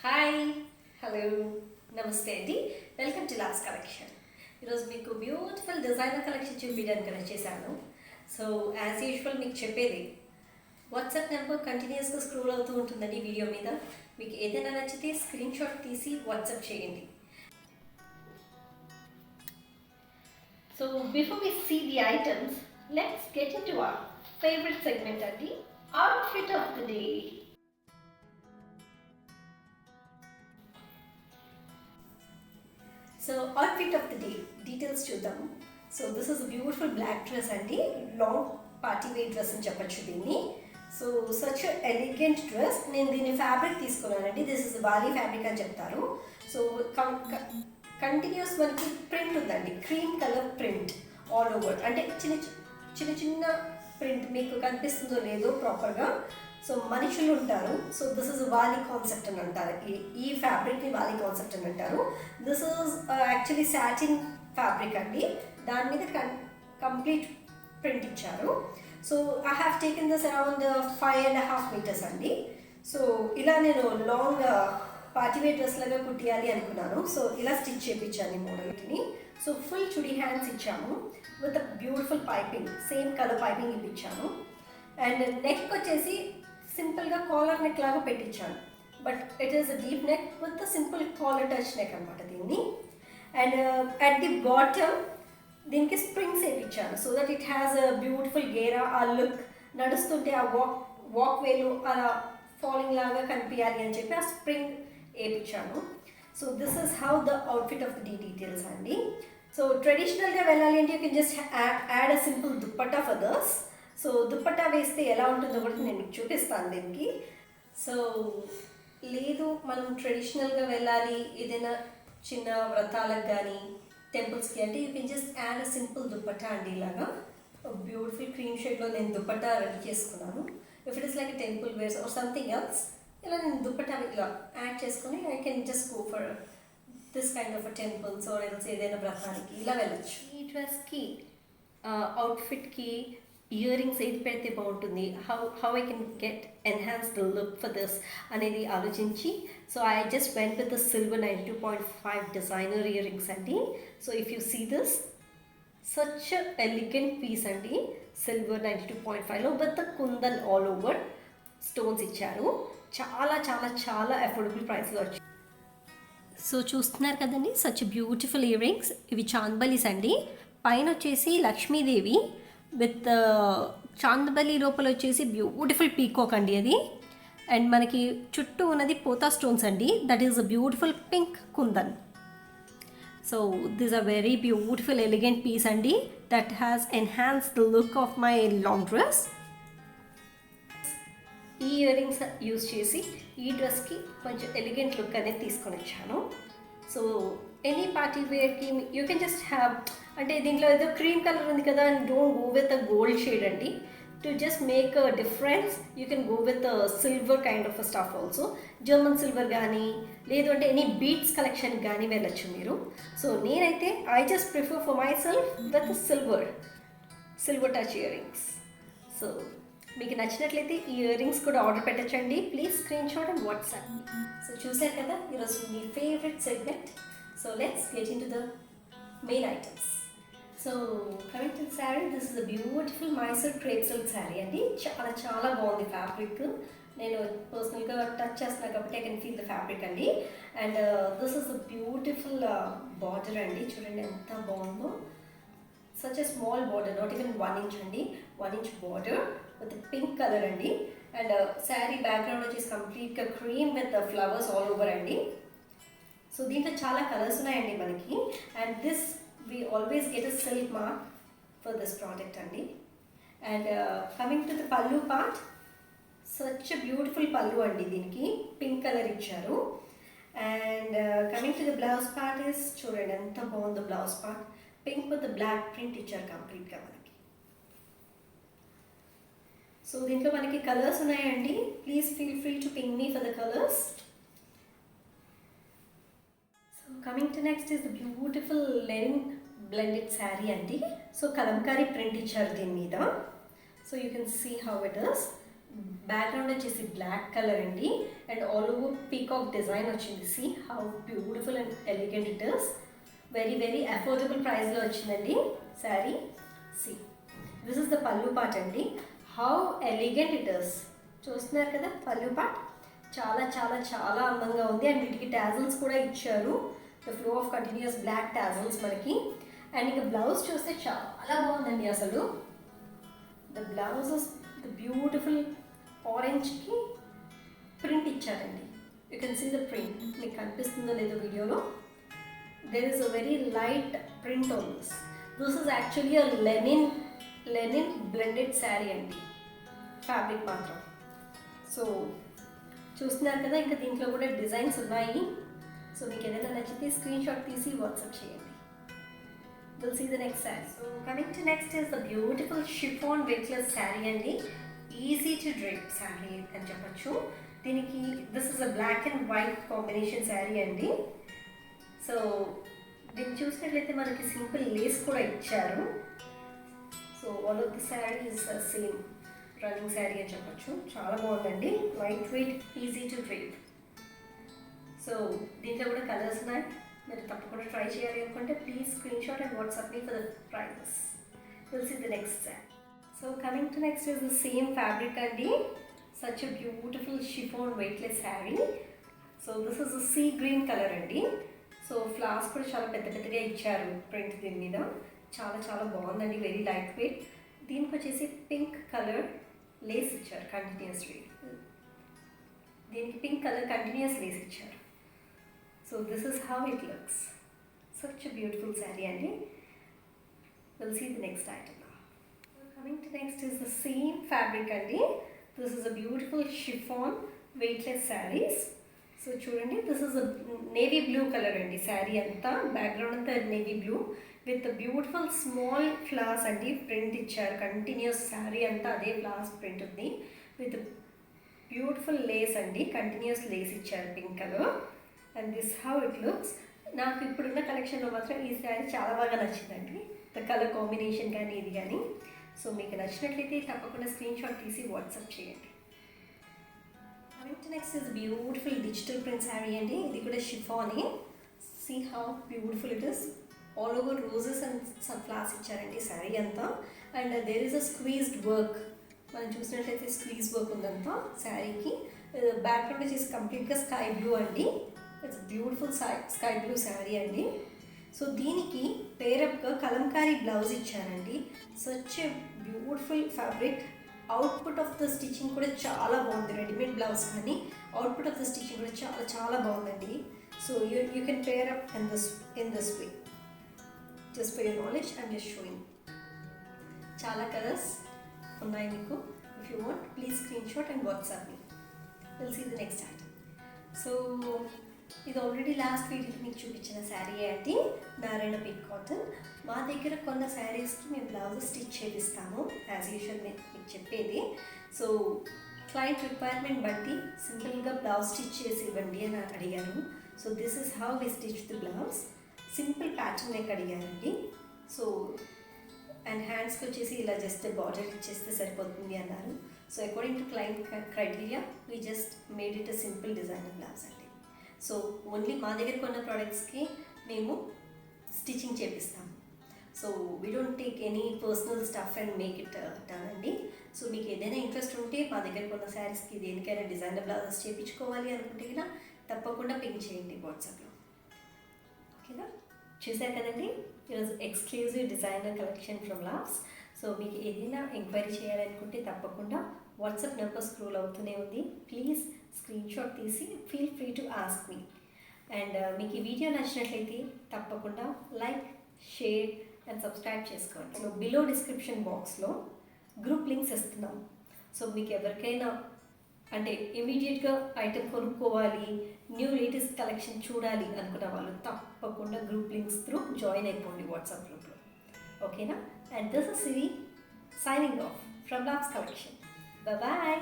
Hi hello నమస్తే అండి. Welcome to last collection. ఈరోజు మీకు బ్యూటిఫుల్ డిజైనర్ కలెక్షన్ చూపించడానికి వచ్చేసాను. సో యాజ్ యూజువల్ మీకు చెప్పేది వాట్సాప్ నెంబర్ కంటిన్యూస్గా స్క్రోల్ అవుతూ ఉంటుందండి వీడియో మీద. మీకు ఏదైనా నచ్చితే స్క్రీన్ షాట్ తీసి వాట్సాప్ చేయండి. So before we see the items, let's get in to our favourite segment అండి, outfit of the day. So outfit of the day details చూద్దాము. So this is beautiful black dress అండి, long party wear dress అని చెప్పచ్చు దీన్ని. So such elegant dress. నేను దీన్ని fabric తీసుకున్నానండి, this is Bali fabric అని చెప్తారు. సో కంటిన్యూస్ మనకి ప్రింట్ ఉందండి, cream colour print all over. అంటే చిన్న చిన్న చిన్న ప్రింట్ మీకు కనిపిస్తుందో లేదో ప్రాపర్గా. సో మనుషులు ఉంటారు. సో దిస్ ఇస్ వాలి కాన్సెప్ట్ అని అంటారు, ఈ ఫ్యాబ్రిక్ని వాలి కాన్సెప్ట్ అని అంటారు. This is actually satin fabric అండి, దాని మీద కంప్లీట్ ప్రింట్ ఇచ్చారు. So I have taken this around 5.5 meters అండి. సో ఇలా నేను లాంగ్ పార్టీవేర్ డ్రెస్ లాగా కుట్టియాలి అనుకున్నాను. సో ఇలా స్టిచ్ చేయించాను ఈ మోడల్ని. సో ఫుల్ చుడీ హ్యాండ్స్ ఇచ్చాము with beautiful piping, same colour piping ఇప్పించాను. అండ్ నెక్ వచ్చేసి సింపుల్గా కాలర్ నెక్ లాగా పెట్టించాను, but it is a deep neck with simple collar touch neck అనమాట దీన్ని. అండ్ అట్ ది బాటమ్ దీనికి స్ప్రింగ్స్ వేయించాను, so that it has a beautiful గేరా. ఆ లుక్ నడుస్తుంటే ఆ వాక్ వేలు అలా ఫాలింగ్ లాగా కనిపించాలి అని చెప్పి ఆ స్ప్రింగ్ వేయించాను. So this is how the outfit of the details అండి. సో ట్రెడిషనల్గా వెళ్ళాలి అంటే you can just add a simple dupatta for this. So dupatta వేస్తే ఎలా ఉంటుందో కూడా నేను మీకు చూపిస్తాను దీనికి. సో లేదు మనం ట్రెడిషనల్గా వెళ్ళాలి ఏదైనా చిన్న వ్రతాలకు కానీ టెంపుల్స్కి అంటే you can just add a simple dupatta అండి. ఇలాగా బ్యూటిఫుల్ క్రీమ్ షేడ్లో నేను దుప్పట్టా రెడీ చేసుకున్నాను. If it is like temple wears or something else, ఇలా నేను దుప్పట్టా ఇలా యాడ్ చేసుకొని I can just go for this kind of temples or else ఏదైనా వ్రతానికి ఇలా వెళ్ళచ్చు. ఈ డ్రెస్కి అవుట్ఫిట్కి ఇయర్ రింగ్స్ ఏది పెడితే బాగుంటుంది, how I can get enhance the look for this అనేది ఆలోచించి, so I just went with the silver 92.5 designer ear rings అండి. So if you see this such elegant piece అండి, సిల్వర్ 92.5లో with the kundan all over stones ఇచ్చారు. చాలా చాలా చాలా affordable ప్రైస్లో వచ్చి. సో చూస్తున్నారు కదండి, సచ్ బ్యూటిఫుల్ ఇయర్ రింగ్స్. ఇవి చాందబలీస్ అండి. పైన వచ్చేసి లక్ష్మీదేవి విత్ చాందబలి లోపల వచ్చేసి బ్యూటిఫుల్ పీకాక్ అండి అది. అండ్ మనకి చుట్టూ ఉన్నది పోతా స్టోన్స్ అండి, that is a beautiful pink kundan. So this a very beautiful elegant piece అండి that has enhance the look of my long dress. ఈ ఇయర్ రింగ్స్ యూజ్ చేసి ఈ డ్రెస్కి కొంచెం ఎలిగెంట్ లుక్ అనేది తీసుకొని వచ్చాను. సో ఎనీ పార్టీ వేర్కి యూ కెన్ జస్ట్ హ్యావ్, అంటే దీంట్లో ఏదో క్రీమ్ కలర్ ఉంది కదా, and don't go with a gold shade అండి. To just make a difference you can go with silver kind of stuff also. German silver కానీ లేదు అంటే ఎనీ బీట్స్ కలెక్షన్ కానీ వెళ్ళచ్చు మీరు. సో నేనైతే I just prefer for my self with silver touch ear rings. So మీకు నచ్చినట్లయితే ఈ ఇయర్ రింగ్స్ కూడా ఆర్డర్ పెట్టచ్చండి. Please screen shot and WhatsApp. So చూసారు కదా ఈరోజు మీ favourite segment. So let's get in to the main items. So coming to sari, this is a beautiful Mysore crepe silk sari అండి. చాలా చాలా బాగుంది ఫ్యాబ్రిక్. నేను పర్సనల్గా టచ్ చేస్తున్నా కాబట్టి I can feel the fabric అండి. And this is a beautiful border అండి, చూడండి ఎంత బాగుందో. Such a small border, not even 1 inch అండి, 1 inch border with pink colour అండి. అండ్ శారీ బ్యాక్గ్రౌండ్ వచ్చేసి కంప్లీట్గా cream with flowers all over అండి. సో దీంట్లో చాలా కలర్స్ ఉన్నాయండి మనకి. And this we always get a silk mark for this product అండి. And coming to the pallu part, such beautiful pallu అండి, దీనికి పింక్ కలర్ ఇచ్చారు. And coming to the blouse part is, చూడండి ఎంత బాగుందో blouse part, pink with black print ఇచ్చారు కంప్లీట్గా మనకి. సో దీంట్లో మనకి కలర్స్ ఉన్నాయండి, please feel free to ping me for the colours. So coming to next is the beautiful linen blended sari అండి. సో కలంకారీ ప్రింట్ ఇచ్చారు దీని మీద. So you can see how it is. Background వచ్చేసి బ్లాక్ కలర్ అండి and all over peacock design వచ్చింది. See how beautiful and elegant it is. Very very affordable ప్రైస్లో వచ్చిందండి శారీ. See this is the pallu part అండి. How elegant it is. చూస్తున్నారు కదా పల్లు పార్ట్ చాలా చాలా చాలా అందంగా ఉంది అండ్ వీటికి టాజల్స్ కూడా ఇచ్చారు. The flow of continuous black tassels మనకి. అండ్ ఇక బ్లౌజ్ చూస్తే చాలా బాగుందండి అసలు. ద బ్లౌజ్ ద బ్యూటిఫుల్ ఆరెంజ్కి ప్రింట్ ఇచ్చారండి. You can see the print. మీకు కనిపిస్తుందో లేదో వీడియోలో. There is a very light print on this. This is actually a linen blended sari అండి, ఫ్యాబ్రిక్ మాత్రం. సో చూస్తున్నారు కదా, ఇంకా దీంట్లో కూడా డిజైన్స్ ఉన్నాయి. సో మీకు ఏదైనా నచ్చితే స్క్రీన్ షాట్ తీసి వాట్సాప్ చేయండి. We'll see the next saree. So coming to next is the beautiful chiffon weightless saree అండి. ఈజీ టు డ్రేప్ శారీ అని చెప్పచ్చు. దీనికి this is a black and white combination sari అండి. సో దీన్ని చూసినట్లయితే మనకి సింపుల్ లేస్ కూడా ఇచ్చారు. So all of the sari is same running sari అని చెప్పచ్చు. చాలా బాగుందండి, light weight, easy to drape. So దీంట్లో కూడా కలర్స్ ఉన్నాయి. మీరు తప్పకుండా ట్రై చేయాలి అనుకుంటే please screen shot and WhatsApp me for the prices. Will see the next sari. So coming to next is the same fabric అండి. Such a beautiful chiffon weightless sari. So this is sea green colour అండి. So flowers కూడా చాలా పెద్ద పెద్దగా ఇచ్చారు print దీని మీద. చాలా చాలా బాగుందండి, వెరీ లైట్ వెయిట్. దీనికి వచ్చేసి పింక్ కలర్ లేస్ ఇచ్చారు కంటిన్యూస్లీ. దీనికి పింక్ కలర్ కంటిన్యూస్ లేస్ ఇచ్చారు. So this is how it looks. Such a beautiful saree andi. We'll see the next item now. So coming to next is the same fabric andi. This is a beautiful chiffon weightless sarees. So chudandi, this is a navy blue color andi saree anta. Background anta navy blue with the beautiful small flowers andi print icharu. Continuous saree anta ade flowers print undi with the beautiful lace andi, continuous lace icharu pink color. And this how it looks. నాకు ఇప్పుడున్న కలెక్షన్లో మాత్రం ఈ శారీ చాలా బాగా నచ్చిందండి, the colour combination కానీ ఇది కానీ. సో మీకు నచ్చినట్లయితే తప్పకుండా స్క్రీన్ షాట్ తీసి వాట్సాప్ చేయండి. Next is beautiful digital print sari అండి. ఇది కూడా షిఫానే. See how beautiful it is. All over roses and some flowers ఇచ్చారండి శారీ అంతా. And there is a squeezed work. మనం చూసినట్లయితే స్క్వీజ్ వర్క్ ఉందంతా శారీకి. బ్యాక్గ్రౌండ్ వచ్చేసి కంప్లీట్గా స్కై బ్లూ అండి. It's beautiful sky blue sari అండి. సో దీనికి పేరప్గా కలంకారీ బ్లౌజ్ ఇచ్చారండి. Such a beautiful fabric. Output of the stitching కూడా చాలా బాగుంది. రెడీమేడ్ బ్లౌజ్ కానీ అవుట్పుట్ ఆఫ్ ద స్టిచ్చింగ్ కూడా చాలా చాలా బాగుందండి. So you can pair up in this way. Just for your knowledge I'm just showing. చాలా కలర్స్ ఉన్నాయి మీకు. If you want please screen shot and WhatsApp me. Will see the next item. So ఇది already last వీడియోలో మీకు చూపించిన శారీ అండి, Narayana pick cotton. మా దగ్గర కొన్న శారీస్కి మేము బ్లౌజ్ స్టిచ్ చేపిస్తాము యాజ్ యూజువల్ మీకు చెప్పేది. సో క్లయింట్ రిక్వైర్మెంట్ బట్టి సింపుల్గా బ్లౌజ్ స్టిచ్ చేసి ఇవ్వండి అని అడిగారు. So this is how we stitch the blouse. Simple pattern neck అడిగారండి. సో అండ్ హ్యాండ్స్కి వచ్చేసి ఇలా జస్ట్ బార్డర్ ఇచ్చేస్తే సరిపోతుంది అన్నారు. So according to client criteria we just made it a simple designer blouse అండి. సో ఓన్లీ మా దగ్గర కొన్న ప్రోడక్ట్స్కి మేము స్టిచ్చింగ్ చేపిస్తాము. So we don't take any personal stuff and make it done అండి. సో మీకు ఏదైనా ఇంట్రెస్ట్ ఉంటే మా దగ్గర కొన్న శారీస్కి దేనికైనా డిజైనర్ బ్లౌజెస్ చేయించుకోవాలి అనుకుంటే కన్నా తప్పకుండా పింక్ చేయండి వాట్సాప్లో. ఓకేనా? చూసారు కదండి, ఈరోజు ఎక్స్క్లూజివ్ డిజైనర్ కలెక్షన్ ఫ్రమ్ లావ్స్. సో మీకు ఏదైనా ఎంక్వైరీ చేయాలనుకుంటే తప్పకుండా వాట్సాప్ నెంబర్ స్క్రోల్ అవుతూనే ఉంది. ప్లీజ్ స్క్రీన్ షాట్ తీసి feel free to ask me. And మీకు ఈ వీడియో నచ్చినట్లయితే తప్పకుండా లైక్, షేర్ అండ్ సబ్స్క్రైబ్ చేసుకోండి. సో బిలో డిస్క్రిప్షన్ బాక్స్లో గ్రూప్ లింక్స్ ఇస్తున్నాం. సో మీకు ఎవరికైనా అంటే ఇమీడియట్గా ఐటెం కొనుక్కోవాలి, న్యూ లేటెస్ట్ కలెక్షన్ చూడాలి అనుకున్న వాళ్ళు తప్పకుండా గ్రూప్ లింక్స్ త్రూ జాయిన్ అయిపోండి వాట్సాప్ గ్రూప్లో. ఓకేనా? And this is Siri signing off from Labs Collection. Bye-bye.